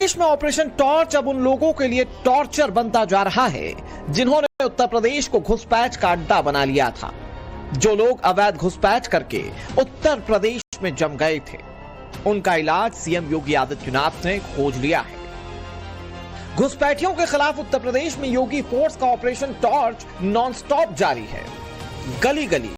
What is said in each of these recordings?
देश में operation torch अब उन लोगों के लिए टॉर्चर बनता जा रहा है जिन्होंने उत्तर प्रदेश को घुसपैठ का अड्डा बना लिया था। जो लोग अवैध घुसपैठ करके उत्तर प्रदेश में जम गए थे, उनका इलाज सीएम योगी आदित्यनाथ ने खोज लिया है। घुसपैठियों के खिलाफ उत्तर प्रदेश में योगी फोर्स का ऑपरेशन टॉर्च नॉनस्टॉप जारी है। गली गली,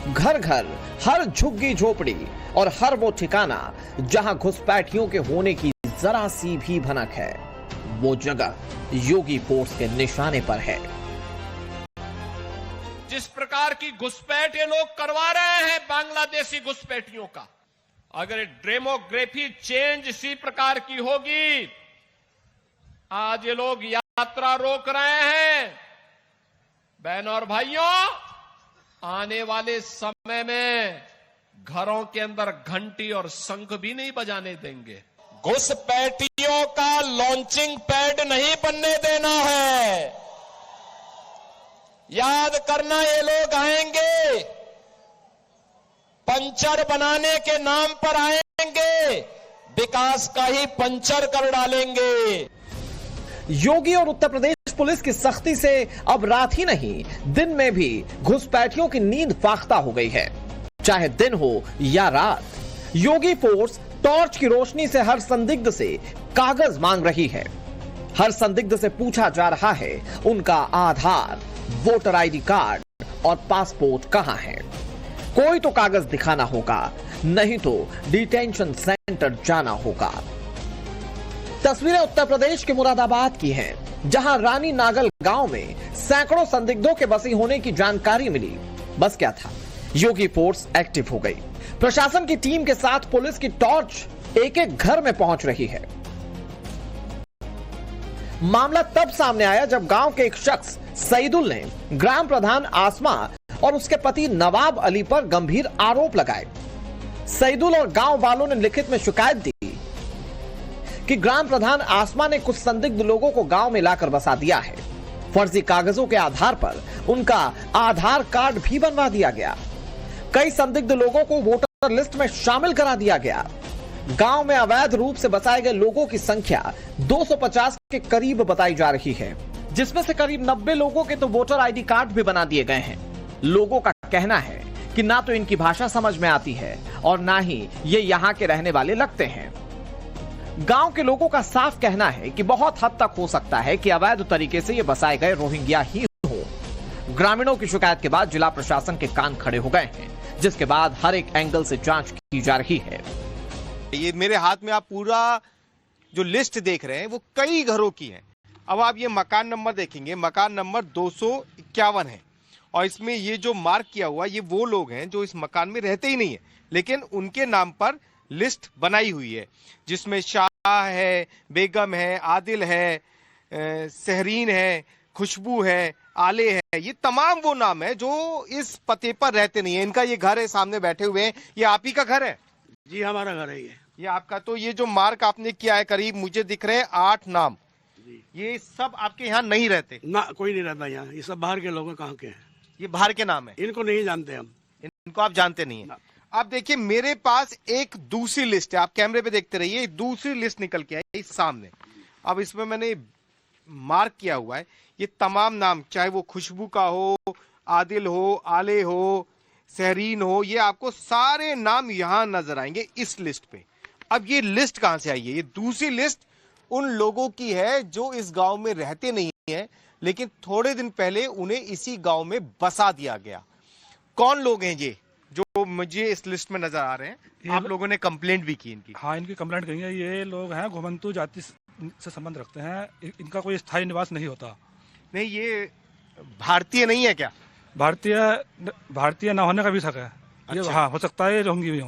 घर घर, हर झुग्गी झोपड़ी और हर वो ठिकाना जहां घुसपैठियों के होने की जरा सी भी भनक है, वो जगह योगी फोर्स के निशाने पर है। जिस प्रकार की घुसपैठ ये लोग करवा रहे हैं बांग्लादेशी घुसपैठियों का, अगर डेमोग्राफी चेंज इसी प्रकार की होगी, आज ये लोग यात्रा रोक रहे हैं। बहनों और भाइयों, आने वाले समय में घरों के अंदर घंटी और शंख भी नहीं बजाने देंगे। घुसपैठियों का लॉन्चिंग पैड नहीं बनने देना है। याद करना, ये लोग आएंगे, पंचर बनाने के नाम पर आएंगे, विकास का ही पंचर कर डालेंगे। योगी और उत्तर प्रदेश पुलिस की सख्ती से अब रात ही नहीं, दिन में भी घुसपैठियों की नींद फाख्ता हो गई है। चाहे दिन हो या रात, योगी फोर्स टॉर्च की रोशनी से हर संदिग्ध से कागज मांग रही है। हर संदिग्ध से पूछा जा रहा है उनका आधार, वोटर आईडी कार्ड और पासपोर्ट कहां है। कोई तो कागज दिखाना होगा, नहीं तो डिटेंशन सेंटर जाना होगा। तस्वीरें उत्तर प्रदेश के मुरादाबाद की हैं, जहां रानी नागल गांव में सैकड़ों संदिग्धों के बसी होने की जानकारी मिली। बस क्या था, योगी फोर्स एक्टिव हो गई। प्रशासन की टीम के साथ पुलिस की टॉर्च एक एक घर में पहुंच रही है। मामला तब सामने आया जब गांव के एक शख्स सईदुल ने ग्राम प्रधान आसमा और उसके पति नवाब अली पर गंभीर आरोप लगाए। सईदुल और गांव वालों ने लिखित में शिकायत दी कि ग्राम प्रधान आसमा ने कुछ संदिग्ध लोगों को गांव में लाकर बसा दिया है। फर्जी कागजों के आधार पर उनका आधार कार्ड भी बनवा दिया गया। कई संदिग्ध लोगों को वोटर लिस्ट में शामिल करा दिया गया। गांव में अवैध रूप से बसाए गए लोगों की संख्या 250 के करीब बताई जा रही है, जिसमें से करीब 90 लोगों के तो वोटर आईडी कार्ड भी बना दिए गए हैं। लोगों का कहना है कि ना तो इनकी भाषा समझ में आती है और ना ही ये यहाँ के रहने वाले लगते हैं। गांव के लोगों का साफ कहना है कि बहुत हद तक हो सकता है कि अवैध तरीके से ये बसाए गए रोहिंग्या ही हो। ग्रामीणों की शिकायत के बाद जिला प्रशासन के कान खड़े हो गए हैं, जिसके बाद हर एक एंगल से जांच की जा रही है। ये मेरे हाथ में आप पूरा जो लिस्ट देख रहे हैं वो कई घरों की है। अब आप ये मकान नंबर देखेंगे, मकान नंबर 251 है और इसमें ये जो मार्क किया हुआ ये वो लोग हैं जो इस मकान में रहते ही नहीं है, लेकिन उनके नाम पर लिस्ट बनाई हुई है, जिसमें शाह है, बेगम है, आदिल है, सहरीन है, खुशबू है, आले है। ये तमाम वो नाम है जो इस पते पर रहते नहीं है। इनका ये घर है, सामने बैठे हुए हैं, ये आप ही का घर है? जी हमारा घर है ये आपका। तो ये जो मार्क आपने किया है, करीब मुझे दिख रहे हैं 8 नाम, ये सब आपके यहाँ नहीं रहते? ना, कोई नहीं रहता यहाँ, ये सब बाहर के लोग हैं। कहाँ के हैं? ये बाहर के नाम है, इनको नहीं जानते हम। इनको आप जानते नहीं है? आप देखिए, मेरे पास एक दूसरी लिस्ट है, आप कैमरे पे देखते रहिए, एक दूसरी लिस्ट निकल के आई इस सामने। अब इसमें मैंने मार्क किया हुआ है ये तमाम नाम, चाहे वो खुशबू का हो, आदिल हो, आले हो, सहरीन हो, ये आपको सारे नाम यहां नजर आएंगे इस लिस्ट पे। अब ये लिस्ट कहां से आई है? ये दूसरी लिस्ट उन लोगों की है जो इस गांव में रहते नहीं है, लेकिन थोड़े दिन पहले उन्हें इसी गांव में बसा दिया गया। कौन लोग हैं ये जो मुझे इस लिस्ट में नजर आ रहे हैं? आप लोगों ने कंप्लेंट भी की इनकी? हाँ, इनकी कंप्लेंट करी है। ये लोग हैं घुमंतु जाति से संबंध रखते हैं, इनका कोई स्थायी निवास नहीं होता। नहीं, ये भारतीय नहीं है क्या? भारतीय न होने का भी शक है। अच्छा। ये हाँ, हो सकता है रोहिंग्या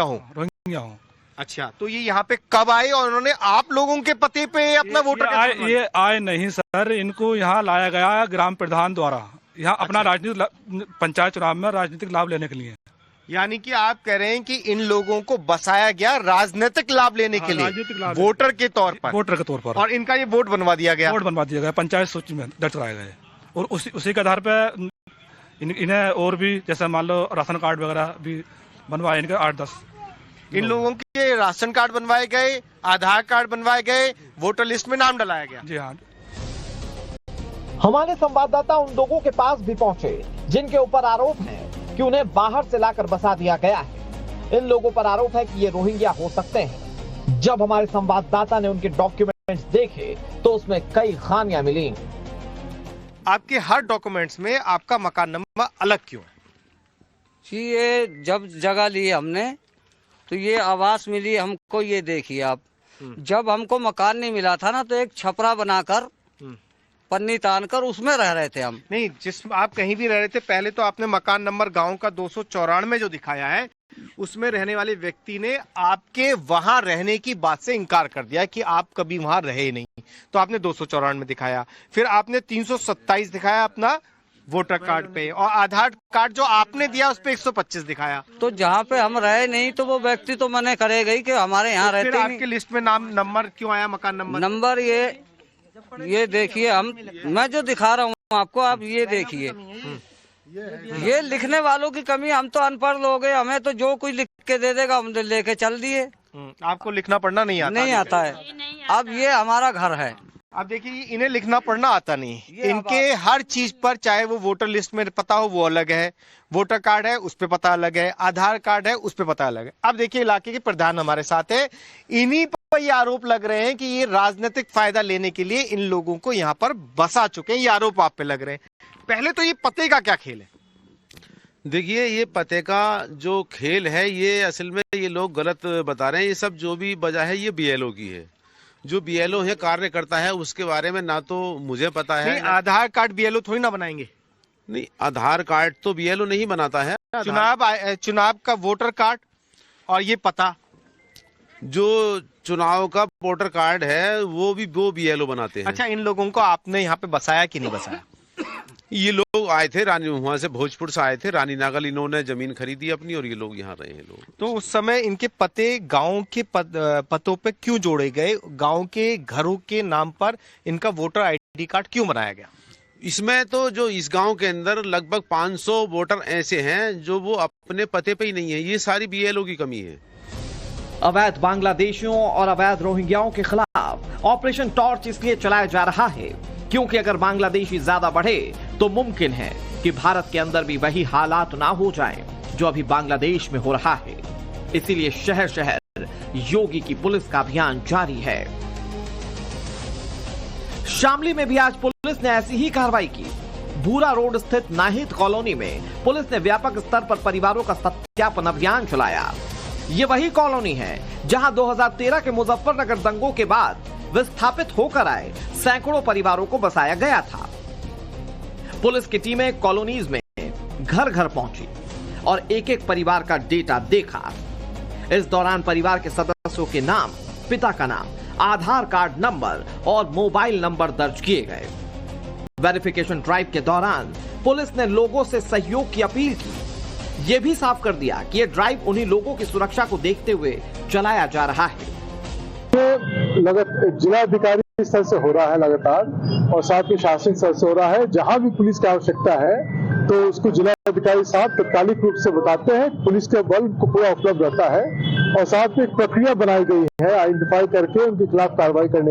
हो। रोहिंग्या हो। अच्छा, तो ये यहाँ पे कब आए और उन्होंने आप लोगों के पते पे अपना वोटर? ये आए नहीं सर, इनको यहाँ लाया गया ग्राम प्रधान द्वारा, यहाँ अपना राजनीतिक पंचायत चुनाव में राजनीतिक लाभ लेने के लिए। यानी कि आप कह रहे हैं कि इन लोगों को बसाया गया राजनीतिक लाभ लेने के लिए, वोटर के तौर पर, और इनका ये वोट बनवा दिया गया, पंचायत सूची में दर्ज कराया गया। और उसी के आधार पर इन्हें और भी, जैसे मान लो राशन कार्ड वगैरह भी बनवाए इनके 8-10। इन लोगों के राशन कार्ड बनवाए गए, आधार कार्ड बनवाए गए, वोटर लिस्ट में नाम डलाया गया। जी हाँ। हमारे संवाददाता उन लोगों के पास भी पहुंचे जिनके ऊपर आरोप है कि उन्हें बाहर से लाकर बसा दिया गया है। इन लोगों पर आरोप है कि ये रोहिंग्या हो सकते हैं। जब हमारे संवाददाता ने उनके डॉक्यूमेंट्स देखे तो उसमें कई खामियां मिली। आपके हर डॉक्यूमेंट्स में आपका मकान नंबर अलग क्यों है? जी, ये जब जगह ली हमने तो ये आवास मिली हमको। ये देखिए आप, जब हमको मकान नहीं मिला था ना तो एक छपरा बनाकर पन्नी तान कर उसमें रह रहे थे हम। नहीं, जिस आप कहीं भी रह रहे थे, पहले तो आपने मकान नंबर गांव का 294 जो दिखाया है उसमें रहने वाले व्यक्ति ने आपके वहां रहने की बात से इनकार कर दिया कि आप कभी वहां रहे नहीं, तो आपने 294 दिखाया। फिर आपने 327 दिखाया अपना वोटर कार्ड पे, और आधार कार्ड जो आपने दिया उस पे 125 दिखाया। तो जहाँ पे हम रहे नहीं तो वो व्यक्ति तो मने करेगा ही कि हमारे यहाँ रहते फिर नहीं। आपके लिस्ट में नाम नंबर क्यों आया, मकान नंबर? नंबर ये देखिए, मैं जो दिखा रहा हूँ आपको, आप ये देखिए, ये लिखने वालों की कमी। हम तो अनपढ़ लोग हैं, हमें तो जो कोई लिख के दे देगा हम लेके चल दिए। आपको लिखना पढ़ना नहीं आता है। अब ये हमारा घर है। अब देखिए, इन्हें लिखना पढ़ना आता नहीं। इनके हर चीज पर, चाहे वो वोटर लिस्ट में पता हो वो अलग है, वोटर कार्ड है उस पे पता अलग है, आधार कार्ड है उस पे पता अलग है। अब देखिए, इलाके के प्रधान हमारे साथ है, इन्हीं पर ये आरोप लग रहे हैं कि ये राजनीतिक फायदा लेने के लिए इन लोगों को यहाँ पर बसा चुके हैं। ये आरोप आप पे लग रहे हैं। पहले तो ये पते का क्या खेल है? देखिए, ये पते का जो खेल है ये असल में ये लोग गलत बता रहे हैं। ये सब जो भी वजह है ये बीएलओ की है। जो बीएलओ है, कार्य करता है, उसके बारे में ना तो मुझे पता है। नहीं, आधार कार्ड बीएलओ थोड़ी ना बनाएंगे। नहीं, आधार कार्ड तो बीएलओ नहीं बनाता है। चुनाव का वोटर कार्ड और ये पता, जो चुनाव का वोटर कार्ड है वो बीएलओ बनाते हैं। अच्छा, इन लोगों को आपने यहाँ पे बसाया कि नहीं बसाया? ये लोग आए थे वहां से, भोजपुर से आए थे, रानी नागल। इन्होंने जमीन खरीदी अपनी और ये लोग यहाँ रहे हैं लोग। तो उस समय इनके पते गांव के पतों पे क्यों जोड़े गए? गांव के घरों के नाम पर इनका वोटर आईडी कार्ड क्यों बनाया गया? इसमें तो जो इस गांव के अंदर लगभग 500 वोटर ऐसे हैं जो वो अपने पते पे ही नहीं है। ये सारी बीएलओ की कमी है। अवैध बांग्लादेशियों और अवैध रोहिंग्याओं के खिलाफ ऑपरेशन टॉर्च इसलिए चलाया जा रहा है क्योंकि अगर बांग्लादेशी ज्यादा बढ़े तो मुमकिन है कि भारत के अंदर भी वही हालात ना हो जाएं जो अभी बांग्लादेश में हो रहा है। इसीलिए शहर शहर योगी की पुलिस का अभियान जारी है। शामली में भी आज पुलिस ने ऐसी ही कार्रवाई की। भूरा रोड स्थित नाहिद कॉलोनी में पुलिस ने व्यापक स्तर पर परिवारों का सत्यापन अभियान चलाया। ये वही कॉलोनी है जहां 2013 के मुजफ्फरनगर दंगों के बाद विस्थापित होकर आए सैकड़ों परिवारों को बसाया गया था। पुलिस की टीमें कॉलोनीज में घर घर पहुंची और एक एक परिवार का डेटा देखा। इस दौरान परिवार के सदस्यों के नाम, पिता का नाम, आधार कार्ड नंबर और मोबाइल नंबर दर्ज किए गए। वेरिफिकेशन ड्राइव के दौरान पुलिस ने लोगों से सहयोग की अपील की। यह भी साफ कर दिया कि यह ड्राइव उन्हीं लोगों की सुरक्षा को देखते हुए चलाया जा रहा है। जिलाधिकारी स्तर से हो रहा है लगातार, और साथ में शासन स्तर से हो रहा है। जहां भी पुलिस की आवश्यकता है तो उसको जिलाधिकारी साहब तत्कालिक रूप से बताते हैं। पुलिस के बल को पूरा उपलब्ध रहता है और साथ में एक प्रक्रिया बनाई गई है आइडेंटिफाई करके उनके खिलाफ कार्रवाई करने